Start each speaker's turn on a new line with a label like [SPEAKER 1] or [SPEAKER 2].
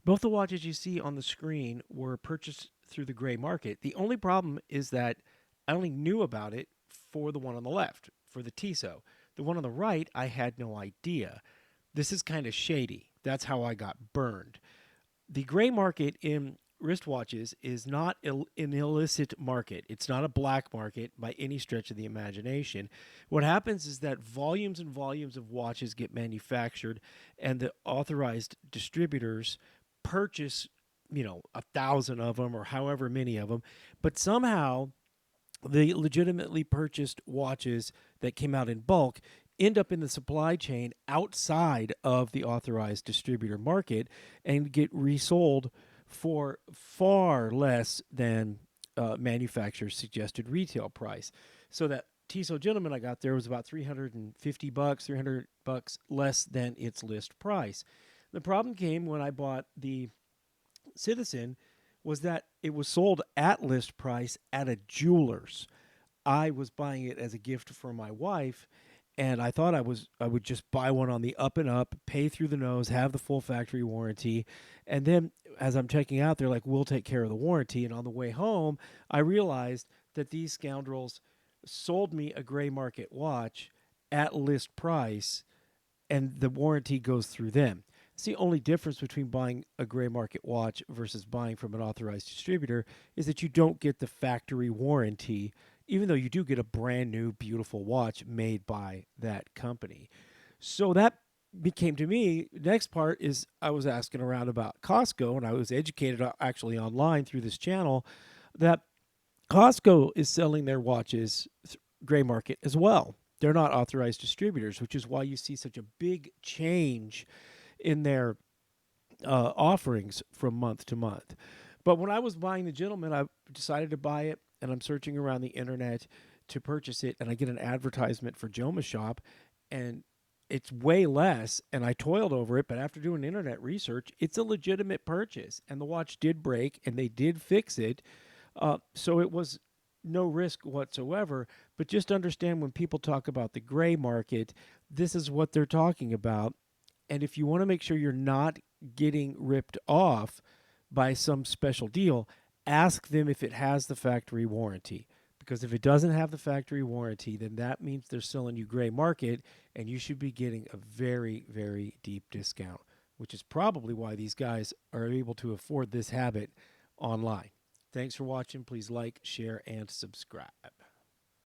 [SPEAKER 1] Both the watches you see on the screen were purchased through the gray market. The only problem is that I only knew about it for the one on the left, for the Tissot. The one on the right, I had no idea. This is kind of shady. That's how I got burned. The gray market in wristwatches is not an illicit market. It's not a black market by any stretch of the imagination. What happens is that volumes and volumes of watches get manufactured, and the authorized distributors purchase, 1,000 of them or however many of them, but somehow the legitimately purchased watches that came out in bulk end up in the supply chain outside of the authorized distributor market and get resold for far less than manufacturer's suggested retail price. So that Tissot gentleman I got there was about $350, $300 less than its list price. The problem came when I bought the Citizen was that it was sold at list price at a jeweler's. I was buying it as a gift for my wife, and I thought I would just buy one on the up and up, pay through the nose, have the full factory warranty, and then as I'm checking out, they're like, "We'll take care of the warranty." And on the way home, I realized that these scoundrels sold me a gray market watch at list price, and the warranty goes through them. It's the only difference between buying a gray market watch versus buying from an authorized distributor is that you don't get the factory warranty, even though you do get a brand new, beautiful watch made by that company. So that became to me, next part is I was asking around about Costco, and I was educated actually online through this channel that Costco is selling their watches gray market as well. They're not authorized distributors, which is why you see such a big change in their offerings from month to month. But when I was buying the gentleman, I decided to buy it, and I'm searching around the internet to purchase it, and I get an advertisement for Jomashop, and it's way less, and I toiled over it, but after doing internet research, it's a legitimate purchase, and the watch did break, and they did fix it, so it was no risk whatsoever. But just understand when people talk about the gray market, this is what they're talking about. And if you want to make sure you're not getting ripped off by some special deal, ask them if it has the factory warranty. Because if it doesn't have the factory warranty, then that means they're selling you gray market, and you should be getting a very, very deep discount, which is probably why these guys are able to afford this habit online. Thanks for watching. Please like, share, and subscribe.